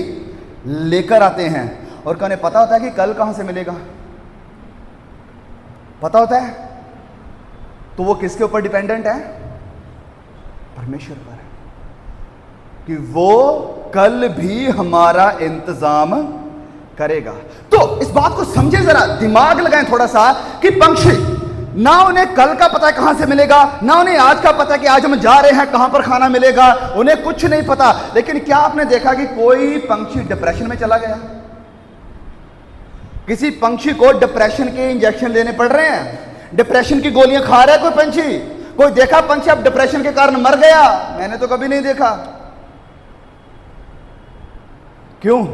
लेकर आते हैं। और कहने पता होता है कि कल कहां से मिलेगा, पता होता है। तो वो किसके ऊपर डिपेंडेंट है? परमेश्वर पर, कि वो कल भी हमारा इंतजाम करेगा। तो इस बात को समझे, जरा दिमाग लगाएं थोड़ा सा, कि पंक्षी ना उन्हें कल का पता है कहां से मिलेगा, ना उन्हें आज का पता है कि आज हम जा रहे हैं कहां पर खाना मिलेगा, उन्हें कुछ नहीं पता। लेकिन क्या आपने देखा कि कोई पंक्षी डिप्रेशन में चला गया? किसी पंक्षी को डिप्रेशन के इंजेक्शन लेने पड़ रहे हैं, डिप्रेशन की गोलियां खा रहा है कोई पंछी? कोई देखा पंछी अब डिप्रेशन के कारण मर गया? मैंने तो कभी नहीं देखा। क्यों?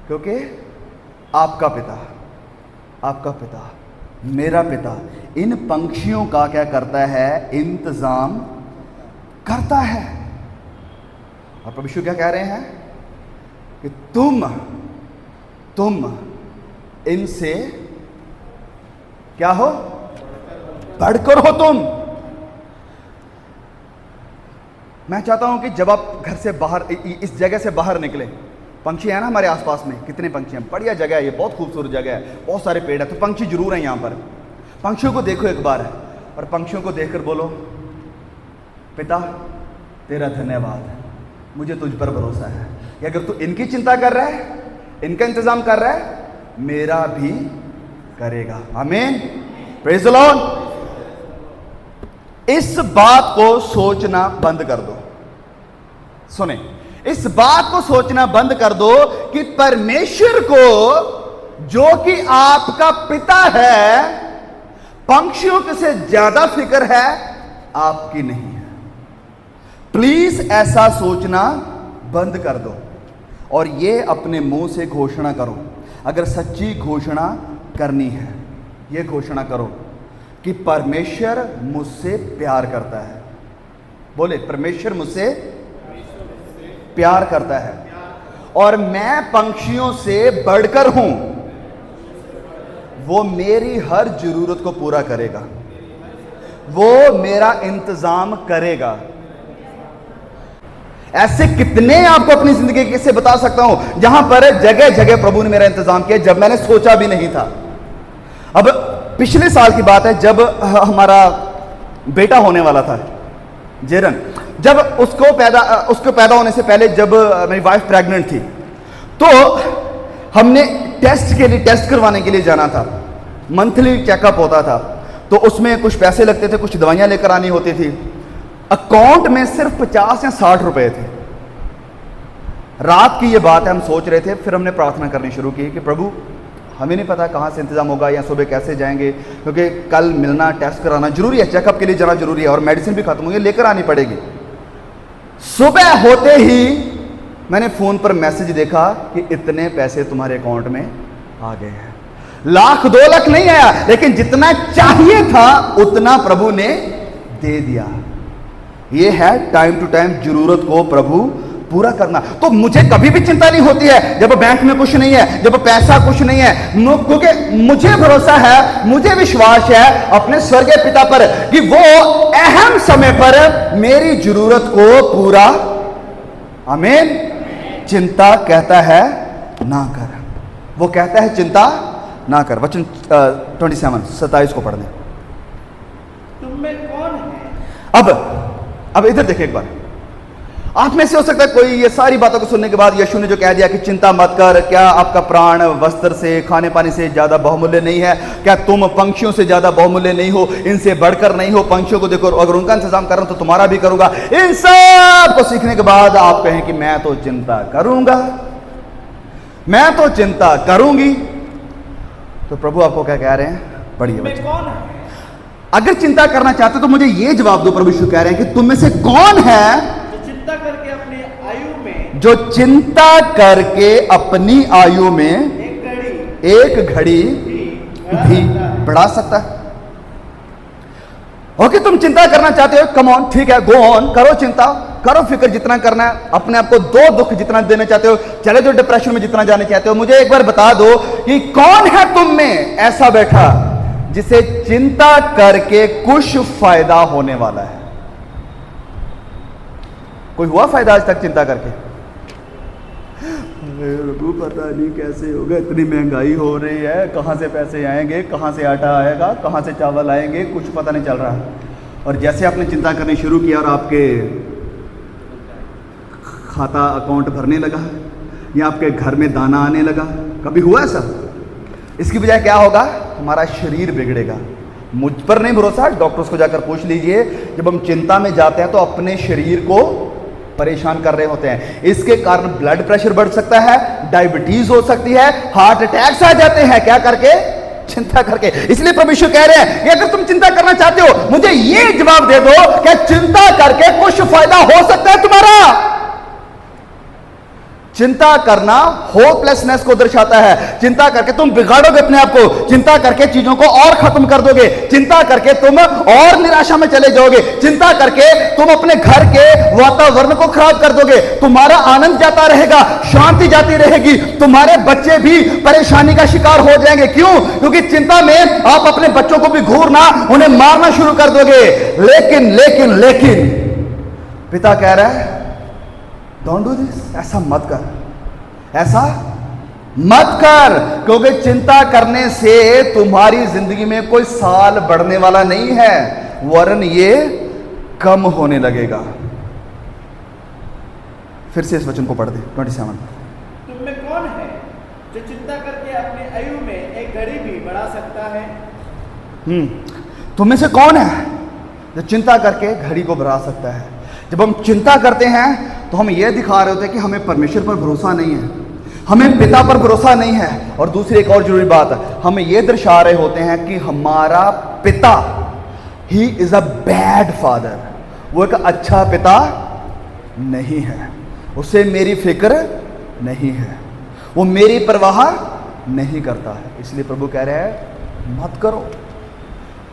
क्योंकि आपका पिता, आपका पिता, मेरा पिता इन पंक्षियों का क्या करता है? इंतजाम करता है। और प्रभु यीशु क्या कह रहे हैं कि तुम इनसे क्या हो? बढ़कर हो तुम। मैं चाहता हूं कि जब आप घर से बाहर, इस जगह से बाहर निकले, पंछी है ना हमारे आसपास में, कितने पंछी हैं, बढ़िया जगह है ये, बहुत खूबसूरत जगह है, बहुत सारे पेड़ है, तो पंछी जरूर हैं यहाँ पर। पंछियों को देखो एक बार, और पंछियों को देखकर बोलो, पिता तेरा धन्यवाद, मुझे तुझ पर भरोसा है कि अगर तू इनकी चिंता कर रहा है, इनका इंतजाम कर रहा है, मेरा भी करेगा। आमीन, प्रेज़ द लॉर्ड। इस बात को सोचना बंद कर दो। सुने, इस बात को सोचना बंद कर दो कि परमेश्वर को, जो कि आपका पिता है, पंक्षियों से ज्यादा फिक्र है, आपकी नहीं है। प्लीज ऐसा सोचना बंद कर दो। और ये अपने मुंह से घोषणा करो। अगर सच्ची घोषणा करनी है, ये घोषणा करो कि परमेश्वर मुझसे प्यार करता है। बोले, परमेश्वर मुझसे प्यार करता है और मैं पंक्षियों से बढ़कर हूं। वो मेरी हर जरूरत को पूरा करेगा, वो मेरा इंतजाम करेगा। ऐसे कितने आपको अपनी जिंदगी के किस्से बता सकता हूं जहां पर जगह जगह प्रभु ने मेरा इंतजाम किया जब मैंने सोचा भी नहीं था। अब पिछले साल की बात है, जब हमारा बेटा होने वाला था जेरन, जब उसको पैदा होने से पहले जब मेरी वाइफ प्रेग्नेंट थी, तो हमने टेस्ट करवाने के लिए जाना था। मंथली चेकअप होता था, तो उसमें कुछ पैसे लगते थे, कुछ दवाइयां लेकर आनी होती थी। अकाउंट में सिर्फ 50 या 60 रुपए थे। रात की ये बात है, हम सोच रहे थे, फिर हमने प्रार्थना करनी शुरू की कि प्रभु हमें नहीं पता कहाँ से इंतजाम होगा या सुबह कैसे जाएंगे, क्योंकि कल मिलना, टेस्ट कराना जरूरी है, चेकअप के लिए जाना जरूरी है और मेडिसिन भी खत्म हुई है, लेकर आनी पड़ेगी। सुबह होते ही मैंने फोन पर मैसेज देखा कि इतने पैसे तुम्हारे अकाउंट में आ गए हैं। 1,00,000-2 लाख नहीं आया, लेकिन जितना चाहिए था उतना प्रभु ने दे दिया। यह है टाइम टू टाइम जरूरत को प्रभु पूरा करना। तो मुझे कभी भी चिंता नहीं होती है जब बैंक में कुछ नहीं है, जब पैसा कुछ नहीं है, क्योंकि मुझे भरोसा है, मुझे विश्वास है अपने स्वर्गीय पिता पर कि वो अहम समय पर मेरी जरूरत को पूरा, आमीन। चिंता कहता है ना कर, वो कहता है चिंता ना कर। वचन 27 को पढ़ दें। तुम में कौन है? अब इधर देखें एक बार। आप में से हो सकता है कोई ये सारी बातों को सुनने के बाद यीशु ने जो कह दिया कि चिंता मत कर, क्या आपका प्राण वस्त्र से, खाने पानी से ज्यादा बहुमूल्य नहीं है? क्या तुम पंक्षियों से ज्यादा बहुमूल्य नहीं हो? इनसे बढ़कर नहीं हो? पंक्षियों को देखो, अगर उनका इंतजाम कर रहा हूं तो तुम्हारा भी करूंगा। इन सब को सीखने के बाद आप कहें कि मैं तो चिंता करूंगा, मैं तो चिंता करूंगी, तो प्रभु आपको क्या कह रहे हैं? पढ़िए बच्चे। कौन है? अगर चिंता करना चाहते हो तो मुझे ये जवाब दो। प्रभु यीशु कह रहे हैं कि तुम में से कौन है चिंता करके अपनी आयु में, जो चिंता करके अपनी आयु में एक घड़ी भी बढ़ा सकता है? ओके, तुम चिंता करना चाहते हो, कम ऑन, ठीक है, गो ऑन, करो चिंता, करो फिक्र जितना करना है, अपने आप को 2 दुख जितना देना चाहते हो, चले जो डिप्रेशन में जितना जाने चाहते हो। मुझे एक बार बता दो कि कौन है तुम में ऐसा बैठा जिसे चिंता करके कुछ फायदा होने वाला है? कोई हुआ फायदा आज तक चिंता करके? प्रभु पता नहीं कैसे होगा, इतनी महंगाई हो रही है, कहां से पैसे आएंगे, कहां से आटा आएगा, कहां से चावल आएंगे, कुछ पता नहीं चल रहा। और जैसे आपने चिंता करनी शुरू किया और आपके खाता अकाउंट भरने लगा या आपके घर में दाना आने लगा, कभी हुआ ऐसा? इसकी बजाय क्या होगा? हमारा शरीर बिगड़ेगा। मुझ पर नहीं भरोसा, डॉक्टर्स को जाकर पूछ लीजिए। जब हम चिंता में जाते हैं तो अपने शरीर को परेशान कर रहे होते हैं। इसके कारण ब्लड प्रेशर बढ़ सकता है, डायबिटीज हो सकती है, हार्ट अटैक्स आ जाते हैं। क्या करके? चिंता करके। इसलिए प्रभु यीशु कह रहे हैं कि अगर तुम चिंता करना चाहते हो, मुझे ये जवाब दे दो, क्या चिंता करके कुछ फायदा हो सकता है तुम्हारा? चिंता करना होपलेसनेस को दर्शाता है। चिंता करके तुम बिगाड़ोगे अपने आप को, चिंता करके चीजों को और खत्म कर दोगे, चिंता करके तुम और निराशा में चले जाओगे, चिंता करके तुम अपने घर के वातावरण को खराब कर दोगे, तुम्हारा आनंद जाता रहेगा, शांति जाती रहेगी, तुम्हारे बच्चे भी परेशानी का शिकार हो जाएंगे। क्यों? क्योंकि चिंता में आप अपने बच्चों को भी घूरना, उन्हें मारना शुरू कर दोगे। लेकिन लेकिन लेकिन पिता कह रहा है, डोंट डू दिस, ऐसा मत कर, ऐसा मत कर, क्योंकि चिंता करने से तुम्हारी जिंदगी में कोई साल बढ़ने वाला नहीं है, वरन ये कम होने लगेगा। फिर से इस वचन को पढ़ दे, 27। तुम में कौन है जो चिंता करके अपनी आयु में एक घड़ी भी बढ़ा सकता है? तुम में से कौन है जो चिंता करके घड़ी को बढ़ा सकता है? जब हम चिंता करते हैं तो हम यह दिखा रहे होते हैं कि हमें परमेश्वर पर भरोसा नहीं है, हमें पिता पर भरोसा नहीं है। और दूसरी एक और जरूरी बात, हम ये दर्शा रहे होते हैं कि हमारा पिता he is a bad father, वो एक अच्छा पिता नहीं है, उसे मेरी फिक्र नहीं है, वो मेरी परवाह नहीं करता है। इसलिए प्रभु कह रहे हैं मत करो,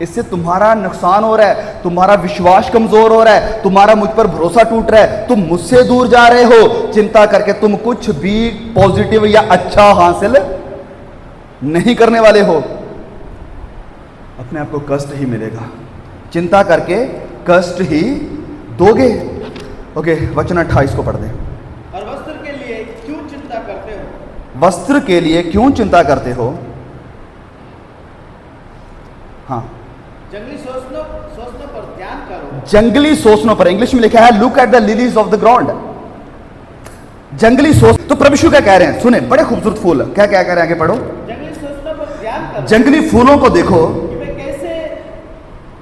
इससे तुम्हारा नुकसान हो रहा है, तुम्हारा विश्वास कमजोर हो रहा है, तुम्हारा मुझ पर भरोसा टूट रहा है, तुम मुझसे दूर जा रहे हो। चिंता करके तुम कुछ भी पॉजिटिव या अच्छा हासिल नहीं करने वाले हो, अपने आप को कष्ट ही मिलेगा। चिंता करके कष्ट ही दोगे। ओके, वचन 28 को पढ़ दें। और वस्त्र के लिए क्यों चिंता करते हो? वस्त्र के लिए क्यों चिंता करते हो? हाँ, जंगली सोचनों पर ध्यान करो। जंगली सोचनों पर, इंग्लिश में लिखा है look at the lilies of the ground. जंगली सोच, तो प्रभु यीशु क्या कह रहे हैं? सुने, बड़े खूबसूरत फूल, क्या क्या कह रहे हैं, आगे पढ़ो। जंगली सोचनों पर ध्यान करो, जंगली फूलों को देखो कि वे कैसे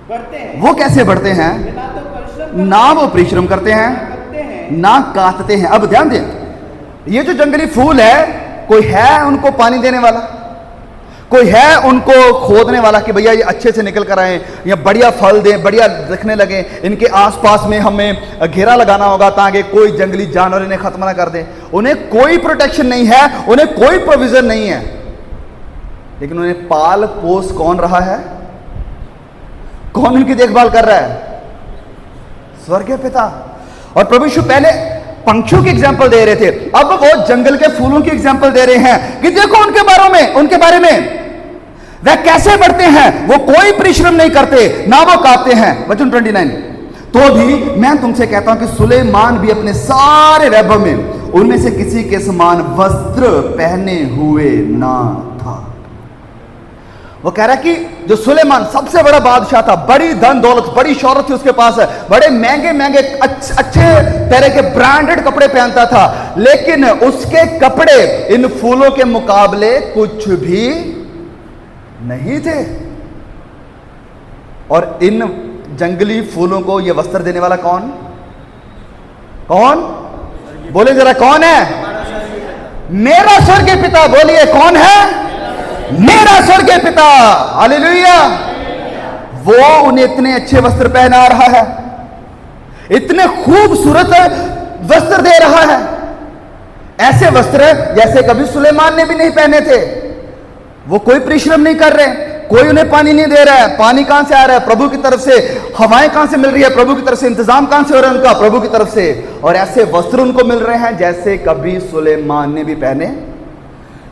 बढ़ते हैं। वो कैसे बढ़ते हैं, वे ना तो परिश्रम ना वो परिश्रम करते हैं, करते हैं, ना काटते हैं। अब ध्यान दें, ये जो जंगली फूल है, कोई है उनको पानी देने वाला, कोई है उनको खोदने वाला कि भैया ये अच्छे से निकल कर आए या बढ़िया फल दें, बढ़िया दिखने लगे, इनके आसपास में हमें घेरा लगाना होगा ताकि कोई जंगली जानवर इन्हें खत्म ना कर दे। उन्हें कोई प्रोटेक्शन नहीं है, उन्हें कोई प्रोविजन नहीं है, लेकिन उन्हें पाल पोस कौन रहा है? कौन उनकी देखभाल कर रहा है? स्वर्गीय पिता। और प्रभु यीशु पहले पंछियों की एग्जाम्पल दे रहे थे, अब वो जंगल के फूलों की एग्जाम्पल दे रहे हैं कि देखो उनके बारे में वह कैसे बढ़ते हैं, वो कोई परिश्रम नहीं करते, ना वो काटते हैं। वचन 29, तो भी मैं तुमसे कहता हूं कि सुलेमान भी अपने सारे वैभव में उनमें से किसी के समान वस्त्र पहने हुए ना था। वो कह रहा है कि जो सुलेमान सबसे बड़ा बादशाह था, बड़ी धन दौलत, बड़ी शौहरत थी उसके पास, बड़े महंगे महंगे अच्छे तरह के ब्रांडेड कपड़े पहनता था, लेकिन उसके कपड़े इन फूलों के मुकाबले कुछ भी नहीं थे। और इन जंगली फूलों को ये वस्त्र देने वाला कौन? कौन? बोले जरा, कौन है? मेरा स्वर्गीय पिता। बोलिए, कौन है? मेरा स्वर्गीय पिता। हालेलुया। वो उन्हें इतने अच्छे वस्त्र पहना रहा है, इतने खूबसूरत वस्त्र दे रहा है, ऐसे वस्त्र जैसे कभी सुलेमान ने भी नहीं पहने थे। वो कोई परिश्रम नहीं कर रहे, कोई उन्हें पानी नहीं दे रहा है। पानी कहां से आ रहा है? प्रभु की तरफ से। हवाएं कहां से मिल रही है? प्रभु की तरफ से। इंतजाम कहां से हो रहा है उनका? प्रभु की तरफ से। और ऐसे वस्त्र उनको मिल रहे हैं जैसे कभी सुलेमान ने भी पहने।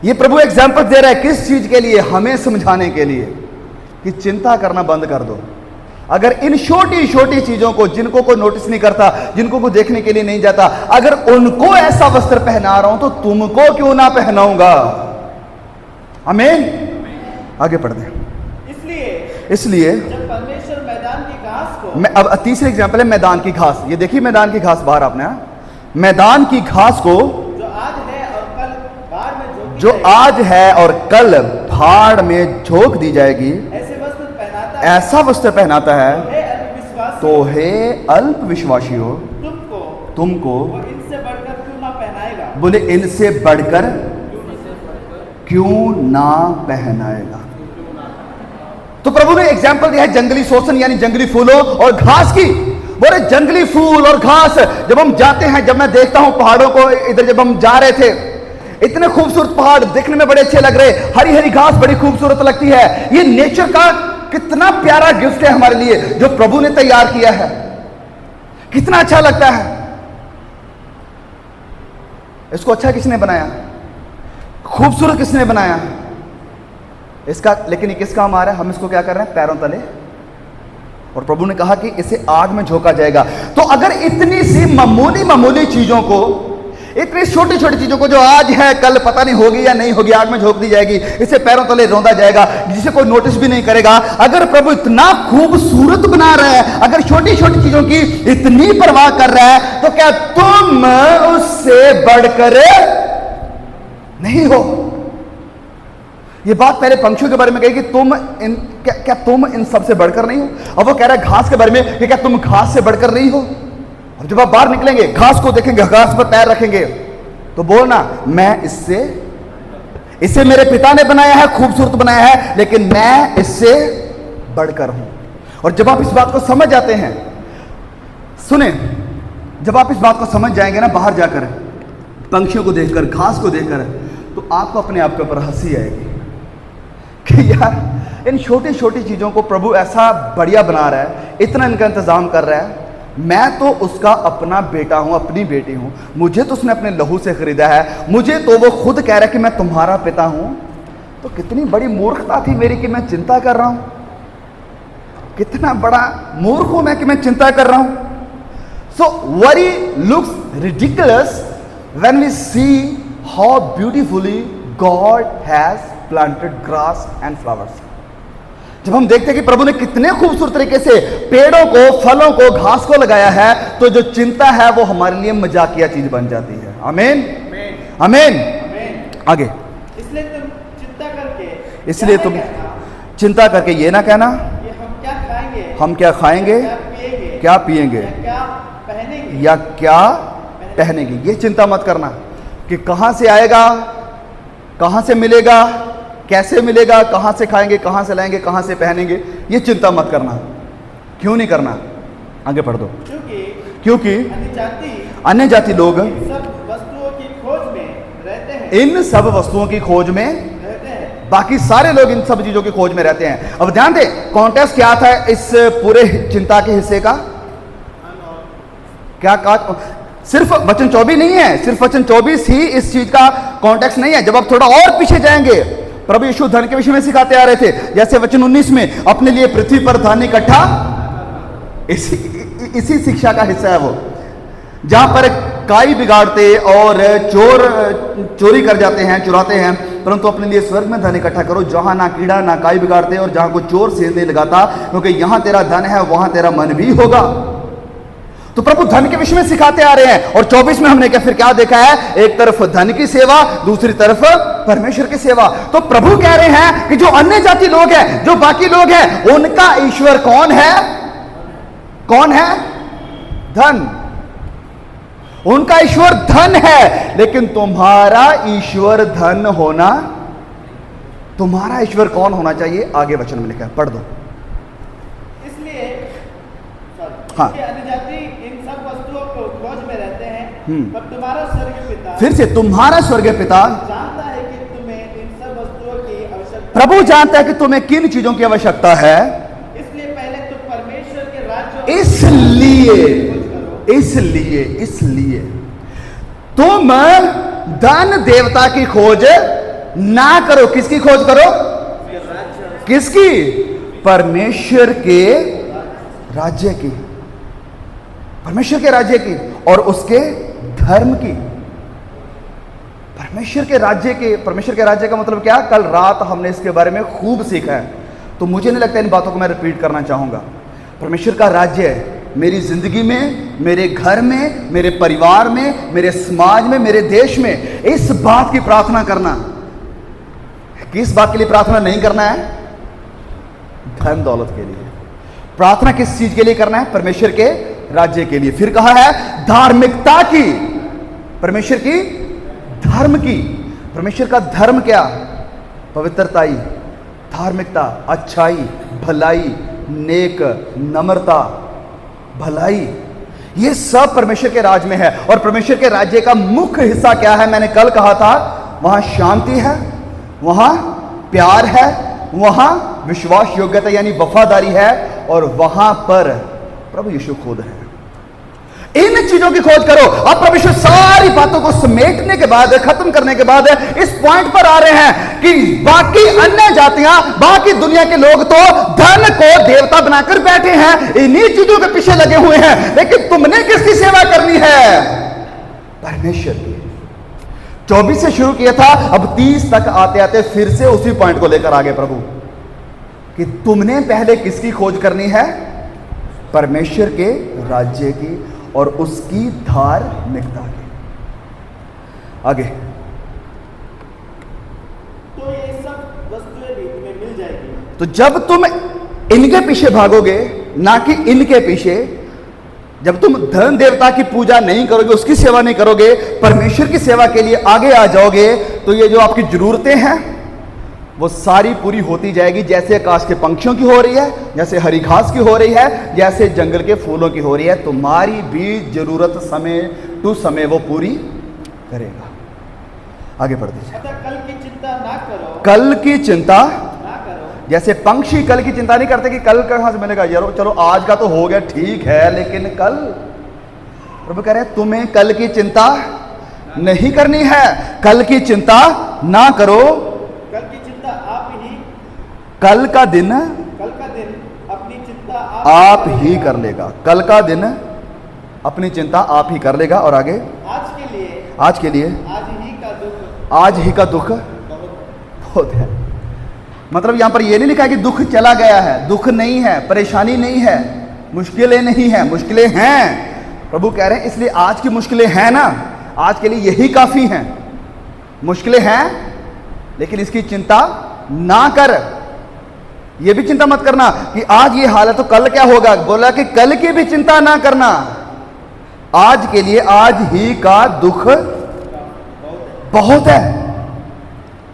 ये प्रभु एग्जाम्पल दे रहा है, किस चीज के लिए? हमें समझाने के लिए कि चिंता करना बंद कर दो। अगर इन छोटी छोटी चीजों को, जिनको कोई नोटिस नहीं करता, जिनको कोई देखने के लिए नहीं जाता, अगर उनको ऐसा वस्त्र पहना रहा हूं तो तुमको क्यों ना पहनाऊंगा? आमीन। आगे पढ़ दें। इसलिए जब परमेश्वर मैदान की घास को, मैं अब तीसरी एग्जाम्पल है मैदान की घास। ये देखिए मैदान की घास बाहर आपने, मैदान की घास को जो आज है और कल भाड़ में झोंक दी जाएगी, ऐसा वस्त्र पहनाता है, तो हे अल्प विश्वासियों, तुमको इनसे बढ़कर क्यों ना पहनाएगा? बोले, इनसे बढ़कर क्यों ना पहनाएगा? तो प्रभु ने एग्जाम्पल दिया है जंगली शोषण यानी जंगली फूलों और घास की। बोले जंगली फूल और घास, जब हम जाते हैं, जब मैं देखता हूं पहाड़ों को, इधर जब हम जा रहे थे, इतने खूबसूरत पहाड़ दिखने में बड़े अच्छे लग रहे, हरी हरी घास बड़ी खूबसूरत लगती है। ये नेचर का कितना प्यारा गिफ्ट है हमारे लिए जो प्रभु ने तैयार किया है, कितना अच्छा लगता है। इसको अच्छा किसने बनाया? खूबसूरत किसने बनाया इसका? लेकिन ये किस काम आ रहा है? हम इसको क्या कर रहे हैं? पैरों तले। और प्रभु ने कहा कि इसे आग में झोंका जाएगा। तो अगर इतनी सी मामूली चीजों को, इतनी छोटी छोटी चीजों को जो आज है कल पता नहीं होगी या नहीं होगी, आग में झोंक दी जाएगी, इसे पैरों तले रौंदा जाएगा, जिसे कोई नोटिस भी नहीं करेगा। अगर प्रभु इतना खूबसूरत बना रहा है, अगर छोटी छोटी चीजों की इतनी परवाह कर रहा है, तो क्या तुम उससे बढ़कर नहीं हो? ये बात पहले पंछियों के बारे में कही कि तुम क्या तुम इन सबसे बढ़कर नहीं हो? अब वो कह रहा है घास के बारे में कि क्या तुम घास से बढ़कर नहीं हो? और जब आप बाहर निकलेंगे, घास को देखेंगे, घास पर पैर रखेंगे, तो बोलना, मैं इसे मेरे पिता ने बनाया है, खूबसूरत बनाया है, लेकिन मैं इससे बढ़कर हूं। और जब आप इस बात को समझ जाते हैं, सुने, जब आप इस बात को समझ जाएंगे ना बाहर जाकर, पंछियों को देखकर, घास को देखकर, तो आपको अपने आप के ऊपर हंसी आएगी कि यार इन छोटी छोटी चीज़ों को प्रभु ऐसा बढ़िया बना रहा है, इतना इनका इंतज़ाम कर रहा है। मैं तो उसका अपना बेटा हूँ, अपनी बेटी हूँ, मुझे तो उसने अपने लहू से खरीदा है, मुझे तो वो खुद कह रहा है कि मैं तुम्हारा पिता हूँ। तो कितनी बड़ी मूर्खता थी मेरी कि मैं चिंता कर रहा हूँ, कितना बड़ा मूर्ख हूँ मैं कि मैं चिंता कर रहा हूँ। So worry looks ridiculous when we see how beautifully God has planted grass and flowers. जब हम देखते हैं कि प्रभु ने कितने खूबसूरत तरीके से पेड़ों को, फलों को, घास को लगाया है, तो जो चिंता है वो हमारे लिए मजाकिया चीज बन जाती है। आमीन, आमीन। आगे, इसलिए तुम चिंता करके ये ना कहना हम क्या खाएंगे, क्या पिएंगे या क्या पहनेंगे। ये चिंता मत करना कि कहां से आएगा, कहां से मिलेगा, कैसे मिलेगा, कहां से खाएंगे, कहां से लाएंगे, कहां से पहनेंगे। ये चिंता मत करना। क्यों नहीं करना? आगे पढ़ दो। क्योंकि अन्य जाति लोग इन सब वस्तुओं की खोज में रहते हैं, इन सब वस्तुओं की खोज में, बाकी सारे लोग इन सब चीजों की खोज में रहते हैं। अब ध्यान दे, कॉन्टेक्स्ट क्या था इस पूरे चिंता के हिस्से का? क्या कहा? सिर्फ वचन 24 नहीं है, सिर्फ वचन 24 ही इस चीज का कॉन्टेक्स्ट नहीं है। जब आप थोड़ा और पीछे जाएंगे, प्रभु यीशु धन के विषय में सिखाते आ रहे थे। जैसे वचन 19 में, अपने लिए पृथ्वी पर धन इकट्ठा, इसी शिक्षा का हिस्सा है वो, जहां पर काई बिगाड़ते और चोर चोरी कर जाते हैं, चुराते हैं, परंतु अपने लिए स्वर्ग में धन इकट्ठा करो, जहां ना कीड़ा ना काई बिगाड़ते और जहां कोई चोर सेंध नहीं लगाता, क्योंकि यहां तेरा धन है वहां तेरा मन भी होगा। तो प्रभु धन के विषय में सिखाते आ रहे हैं। और 24 में हमने क्या देखा है? एक तरफ धन की सेवा, दूसरी तरफ परमेश्वर की सेवा। तो प्रभु कह रहे हैं कि जो अन्य जाति लोग हैं, जो बाकी लोग हैं, उनका ईश्वर कौन है? कौन है? धन। उनका ईश्वर धन है, लेकिन तुम्हारा ईश्वर धन होना, तुम्हारा ईश्वर कौन होना चाहिए? आगे वचन में लिखा है, पढ़ दो। इसलिए हाँ, अन्य जाति इन सब वस्तुओं को खोज में रहते हैं, पर तुम्हारा स्वर्गीय पिता, फिर से, तुम्हारा स्वर्गीय पिता जानता है कि तुम्हें इन सब वस्तुओं की आवश्यकता, प्रभु जानता है कि तुम्हें किन चीजों की आवश्यकता है। इसलिए पहले तुम परमेश्वर के राज्य, इसलिए तुम धन देवता की खोज ना करो। किसकी खोज करो? किसकी? परमेश्वर के राज्य की, परमेश्वर के राज्य की और उसके धर्म की। परमेश्वर के राज्य के, परमेश्वर के राज्य का मतलब क्या? कल रात हमने इसके बारे में खूब सीखा है, तो मुझे नहीं लगता इन बातों को मैं रिपीट करना चाहूंगा। परमेश्वर का राज्य मेरी जिंदगी में, मेरे घर में, मेरे परिवार में, मेरे समाज में, मेरे देश में, इस बात की प्रार्थना करना। किस बात के लिए प्रार्थना नहीं करना है? धन दौलत के लिए। प्रार्थना किस चीज के लिए करना है? परमेश्वर के राज्य के लिए। फिर कहा है धार्मिकता की, परमेश्वर की धर्म की। परमेश्वर का धर्म क्या? पवित्रताई, धार्मिकता, अच्छाई, भलाई, नेक, नम्रता, भलाई, ये सब परमेश्वर के राज में है। और परमेश्वर के राज्य का मुख्य हिस्सा क्या है? मैंने कल कहा था, वहां शांति है, वहां प्यार है, वहां विश्वास योग्यता यानी वफादारी है, और वहां पर प्रभु यीशु खुद है। इन चीजों की खोज करो। अब परमेश्वर सारी बातों को समेटने के बाद, खत्म करने के बाद इस पॉइंट पर आ रहे हैं कि बाकी अन्य जातियां, बाकी दुनिया के लोग तो धन को देवता बनाकर बैठे हैं, इन्हीं चीजों के पीछे लगे हुए हैं, लेकिन तुमने किसकी सेवा करनी है? परमेश्वर की। 24 से शुरू किया था, अब 30 तक आते आते फिर से उसी पॉइंट को लेकर आगे प्रभु कि तुमने पहले किसकी खोज करनी है? परमेश्वर के राज्य की और उसकी धार्मिकता की। आगे, तो ये सब वस्तुएं भी तुम्हें मिल जाएगी। तो जब तुम इनके पीछे भागोगे, ना कि इनके पीछे, जब तुम धन देवता की पूजा नहीं करोगे, उसकी सेवा नहीं करोगे, परमेश्वर की सेवा के लिए आगे आ जाओगे, तो ये जो आपकी जरूरतें हैं वो सारी पूरी होती जाएगी। जैसे आकाश के पंछियों की हो रही है, जैसे हरी घास की हो रही है, जैसे जंगल के फूलों की हो रही है, तुम्हारी भी जरूरत समय टू समय वो पूरी करेगा। आगे पढ़ दीजिए। अतः कल की चिंता ना करो, कल की चिंता, ना करो। जैसे पंछी कल की चिंता नहीं करते कि कल कहां से मिलेगा, यार चलो आज का तो हो गया ठीक है, लेकिन कल, प्रभु कह रहे हैं तुम्हें कल की चिंता नहीं करनी है, कल की चिंता ना करो। कल की चिंता आप ही, कल का दिन अपनी चिंता आप ही कर लेगा। कल का दिन अपनी चिंता आप ही कर लेगा। और आगे, आज के लिए आज के लिए आज ही का दुख बहुत है। मतलब यहां पर यह नहीं लिखा है कि दुख चला गया है, दुख नहीं है, परेशानी नहीं है, मुश्किलें नहीं है, मुश्किलें हैं। प्रभु कह रहे हैं इसलिए आज की मुश्किलें हैं ना, आज के लिए यही काफी हैं। मुश्किलें हैं लेकिन इसकी चिंता ना कर, ये भी चिंता मत करना कि आज ये हाल है तो कल क्या होगा। बोला कि कल की भी चिंता ना करना, आज के लिए आज ही का दुख बहुत है,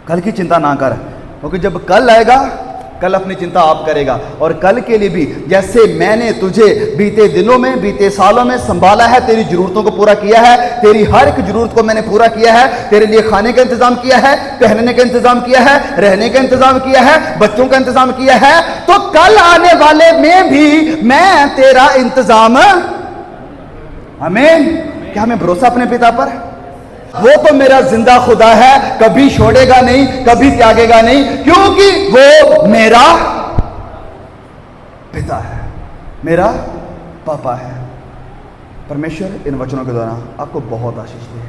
कल की चिंता ना कर। क्योंकि जब कल आएगा, कल अपनी चिंता आप करेगा। और कल के लिए भी, जैसे मैंने तुझे बीते दिनों में, बीते सालों में संभाला है, तेरी जरूरतों को पूरा किया है, तेरी हर एक जरूरत को मैंने पूरा किया है, तेरे लिए खाने का इंतजाम किया है, पहनने का इंतजाम किया है, रहने का इंतजाम किया है, बच्चों का इंतजाम किया है, तो कल आने वाले में भी मैं तेरा इंतजाम, आमीन। क्या हमें भरोसा अपने पिता पर? वो तो मेरा जिंदा खुदा है, कभी छोड़ेगा नहीं, कभी त्यागेगा नहीं, क्योंकि वो मेरा पिता है, मेरा पापा है। परमेश्वर इन वचनों के द्वारा आपको बहुत आशीष दे।